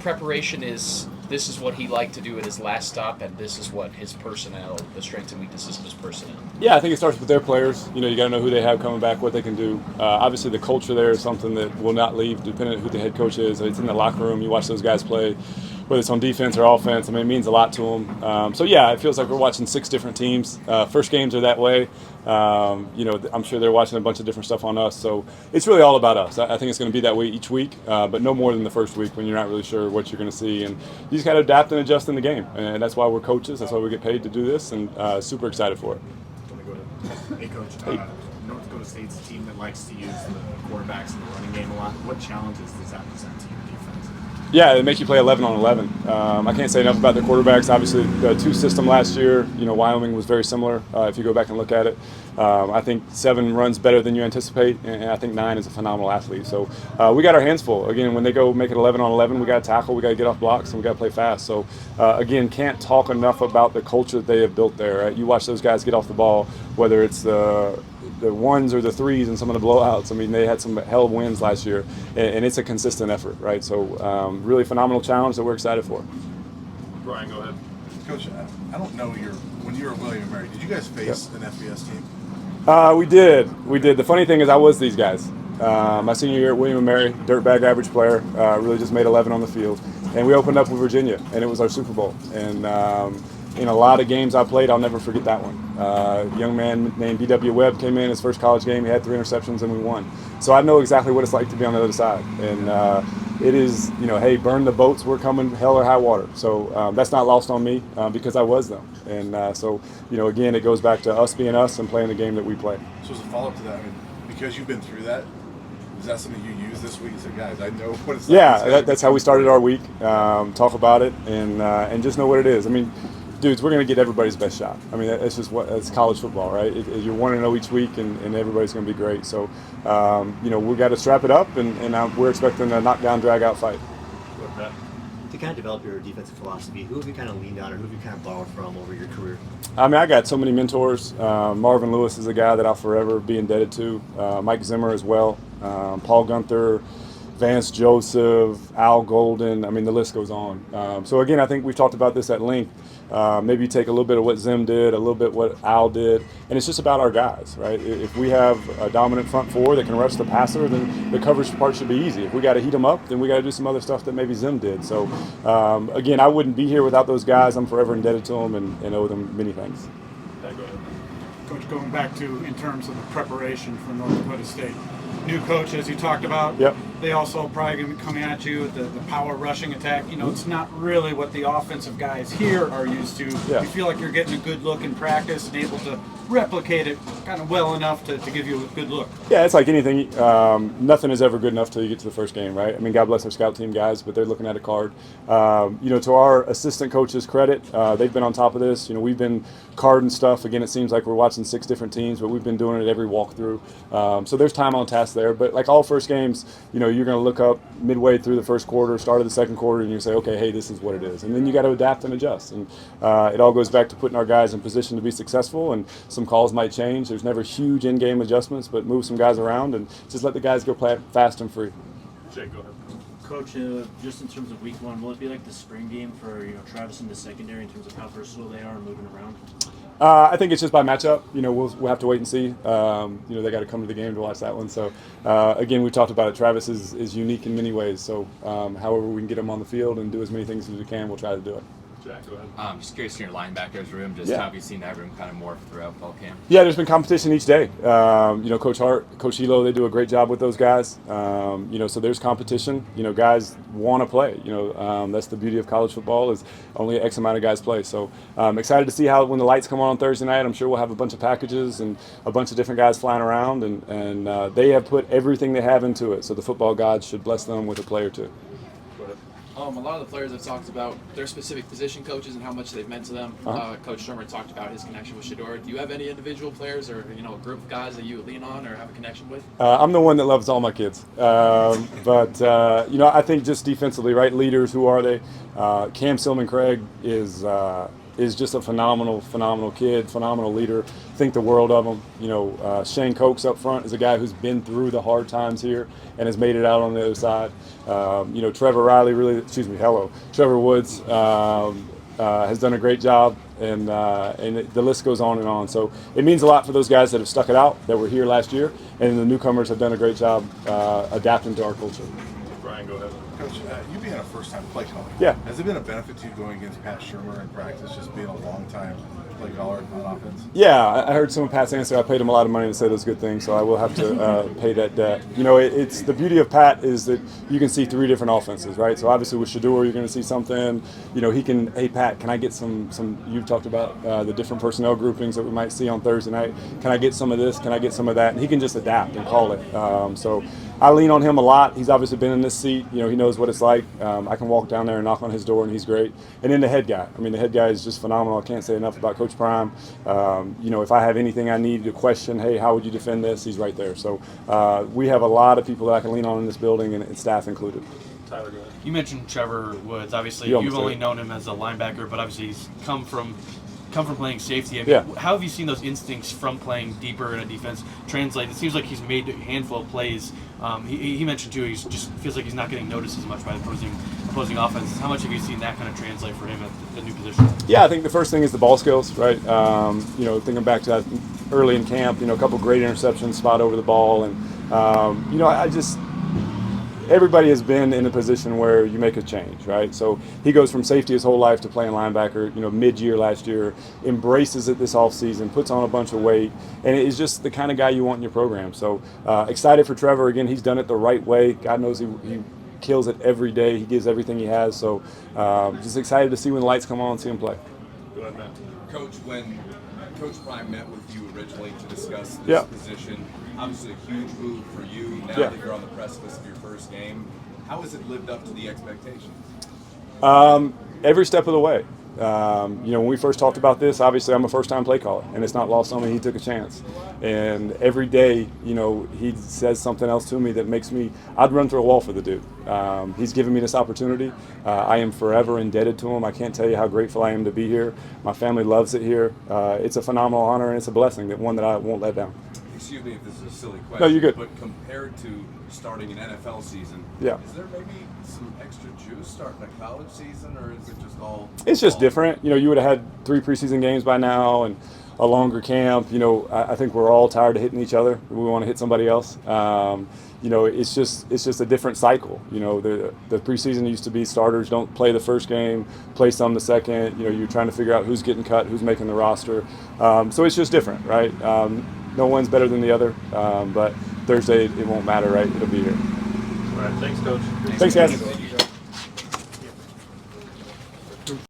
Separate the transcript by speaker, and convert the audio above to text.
Speaker 1: preparation is this is what he liked to do at his last stop, and this is what his personnel, the strengths and weaknesses of his personnel.
Speaker 2: Yeah, I think it starts with their players. You got to know who they have coming back, what they can do. Obviously, the culture there is something that will not leave, depending on who the head coach is. It's in the locker room. You watch those guys play, whether it's on defense or offense. I mean, it means a lot to them. So yeah, it feels like we're watching 6 different teams. First games are that way. I'm sure they're watching a bunch of different stuff on us. So it's really all about us. I think it's going to be that way each week, but no more than the first week when you're not really sure what you're going to see. And you just got to adapt and adjust in the game. And that's why we're coaches. That's why we get paid to do this, and super excited for it.
Speaker 3: Hey, Coach. North Dakota State's a team that likes to use the quarterbacks in the running game a lot. What challenges does that present to your defense?
Speaker 2: Yeah, they make you play 11 on 11. I can't say enough about their quarterbacks. Obviously, the 2 system last year, Wyoming was very similar if you go back and look at it. I think 7 runs better than you anticipate, and I think 9 is a phenomenal athlete. So we got our hands full. Again, when they go make it 11 on 11, we got to tackle, we got to get off blocks, and we got to play fast. So, again, can't talk enough about the culture that they have built there. Right? You watch those guys get off the ball, whether it's the 1s or the 3s and some of the blowouts. I mean, they had some hell of wins last year, and it's a consistent effort, right? So really phenomenal challenge that we're excited for.
Speaker 3: Brian, go ahead.
Speaker 4: Coach, I don't know when you were William & Mary, did you guys face an FBS team?
Speaker 2: We did. The funny thing is I was these guys. My senior year at William & Mary, dirtbag average player, really just made 11 on the field. And we opened up with Virginia, and it was our Super Bowl. And in a lot of games I played, I'll never forget that one. A young man named B.W. Webb came in his first college game. He had 3 interceptions, and we won. So I know exactly what it's like to be on the other side. And it is, hey, burn the boats. We're coming hell or high water. So that's not lost on me because I was them. And so, again, it goes back to us being us and playing the game that we play.
Speaker 4: So as a follow-up to that, I mean, because you've been through that, is that something you use this week? You say, guys, I know what it's like.
Speaker 2: Yeah, that's how we started our week. Talk about it and just know what it is. I mean, dudes, we're going to get everybody's best shot. I mean, that's just it's college football, right? You're 1-0 each week, and everybody's going to be great. So, we got to strap it up, and we're expecting a knockdown, drag-out fight.
Speaker 5: To kind of develop your defensive philosophy, who have you kind of leaned on or who have you kind of borrowed from over your career?
Speaker 2: I mean, I got so many mentors. Marvin Lewis is a guy that I'll forever be indebted to. Mike Zimmer as well. Paul Gunther, Vance Joseph, Al Golden. I mean, the list goes on. So, again, I think we've talked about this at length. Maybe take a little bit of what Zim did, a little bit what Al did, and it's just about our guys, right? If we have a dominant front 4 that can rush the passer, then the coverage part should be easy. If we got to heat them up, then we got to do some other stuff that maybe Zim did. So, again, I wouldn't be here without those guys. I'm forever indebted to them and owe them many things.
Speaker 6: Coach, going back to in terms of the preparation for North Dakota State, new coach, as you talked about,
Speaker 2: yep.
Speaker 6: They also probably going to be coming at you with the power rushing attack. It's not really what the offensive guys here are used to.
Speaker 2: Yeah.
Speaker 6: You feel like you're getting a good look in practice and able to replicate it kind of well enough to give you a good look.
Speaker 2: Yeah, it's like anything. Nothing is ever good enough till you get to the first game, right? I mean, God bless our scout team guys, but they're looking at a card. To our assistant coaches' credit, they've been on top of this. We've been carding stuff. Again, it seems like we're watching 6 different teams, but we've been doing it every walkthrough. So there's time on task there. But like all first games, you're going to look up midway through the first quarter, start of the second quarter, and you say, okay, hey, this is what it is. And then you got to adapt and adjust. And it all goes back to putting our guys in position to be successful. And some calls might change. There's never huge in-game adjustments, but move some guys around and just let the guys go play fast and free.
Speaker 3: Jake, go ahead.
Speaker 7: Coach, just in terms of week 1, will it be like the spring game for Travis in the secondary in terms of how versatile they are and moving around?
Speaker 2: I think it's just by matchup. We'll have to wait and see. They got to come to the game to watch that one. So, again, we talked about it. Travis is unique in many ways. So, however we can get him on the field and do as many things as we can, we'll try to do it.
Speaker 3: Jack, go ahead.
Speaker 8: Just curious in your linebackers room, how have you seen that room kind of morph throughout fall camp?
Speaker 2: Yeah, there's been competition each day. Coach Hart, Coach Hilo, they do a great job with those guys. So there's competition. Guys want to play. That's the beauty of college football is only X amount of guys play. So I'm excited to see how when the lights come on Thursday night, I'm sure we'll have a bunch of packages and a bunch of different guys flying around. And they have put everything they have into it. So the football gods should bless them with a play or two.
Speaker 1: A lot of the players have talked about their specific position coaches and how much they've meant to them. Coach Shermer talked about his connection with Shedeur. Do you have any individual players or a group of guys that you lean on or have a connection with?
Speaker 2: I'm the one that loves all my kids, but I think just defensively, right? Leaders, who are they? Cam Silman Craig is is just a phenomenal kid, phenomenal leader. Think the world of him. Shane Cokes up front is a guy who's been through the hard times here and has made it out on the other side. Trevor Woods has done a great job, and the list goes on and on. So it means a lot for those guys that have stuck it out, that were here last year, and the newcomers have done a great job adapting to our culture.
Speaker 4: Brian, go ahead. Coach, you being a first-time play caller,
Speaker 2: Yeah.
Speaker 4: has it been a benefit to you going against Pat Shurmur in practice, just being a long-time play caller on offense?
Speaker 2: Yeah, I heard some of Pat's answer. I paid him a lot of money to say those good things, so I will have to pay that debt. It's the beauty of Pat is that you can see 3 different offenses, right? So obviously with Shedeur, you're going to see something. He can, hey Pat, can I get some? You've talked about the different personnel groupings that we might see on Thursday night. Can I get some of this? Can I get some of that? And he can just adapt and call it. So I lean on him a lot. He's obviously been in this seat. He knows what it's like. I can walk down there and knock on his door, and he's great. And then the head guy. The head guy is just phenomenal. I can't say enough about Coach Prime. If I have anything I need to question, hey, how would you defend this? He's right there. So we have a lot of people that I can lean on in this building, and staff included.
Speaker 4: Tyler, go ahead.
Speaker 9: You mentioned Trevor Woods. Obviously,
Speaker 2: You almost
Speaker 9: you've only
Speaker 2: did.
Speaker 9: known him as a linebacker, but obviously he's come from playing safety.
Speaker 2: Yeah.
Speaker 9: How have you seen those instincts from playing deeper in a defense translate? It seems like he's made a handful of plays. He mentioned too, he just feels like he's not getting noticed as much by the opposing offenses. How much have you seen that kind of translate for him at the new position?
Speaker 2: Yeah, I think the first thing is the ball skills, right? Thinking back to that early in camp, a couple great interceptions, spot over the ball, and everybody has been in a position where you make a change, right? So he goes from safety his whole life to playing linebacker, mid-year last year, embraces it this offseason, puts on a bunch of weight, and is just the kind of guy you want in your program. So excited for Trevor. Again, he's done it the right way. God knows he kills it every day. He gives everything he has. So just excited to see when the lights come on and see him play.
Speaker 4: Go ahead, Matt.
Speaker 8: Coach, when Coach Prime met with you originally to discuss this
Speaker 2: Yeah.
Speaker 8: position, obviously a huge move for you now
Speaker 2: Yeah.
Speaker 8: that you're on the precipice of your first game. How has it lived up to the expectations?
Speaker 2: Every step of the way. When we first talked about this, obviously I'm a first-time play caller, and it's not lost on me. He took a chance, and every day, he says something else to me that makes me. I'd run through a wall for the dude. He's given me this opportunity. I am forever indebted to him. I can't tell you how grateful I am to be here. My family loves it here. It's a phenomenal honor, and it's a blessing, that one that I won't let down.
Speaker 8: Excuse me if this is a silly question.
Speaker 2: No, you're good.
Speaker 8: But compared to starting an NFL season,
Speaker 2: Yeah.
Speaker 8: is there maybe some extra juice starting a college season, or is it just all?
Speaker 2: It's just different. You would have had 3 preseason games by now and a longer camp. I think we're all tired of hitting each other. We want to hit somebody else. It's just a different cycle. The preseason used to be starters don't play the first game, play some the second. You're trying to figure out who's getting cut, who's making the roster. So it's just different, right? No one's better than the other. But Thursday, it won't matter, right? It'll be here.
Speaker 3: All right, thanks, Coach.
Speaker 2: Thanks, guys.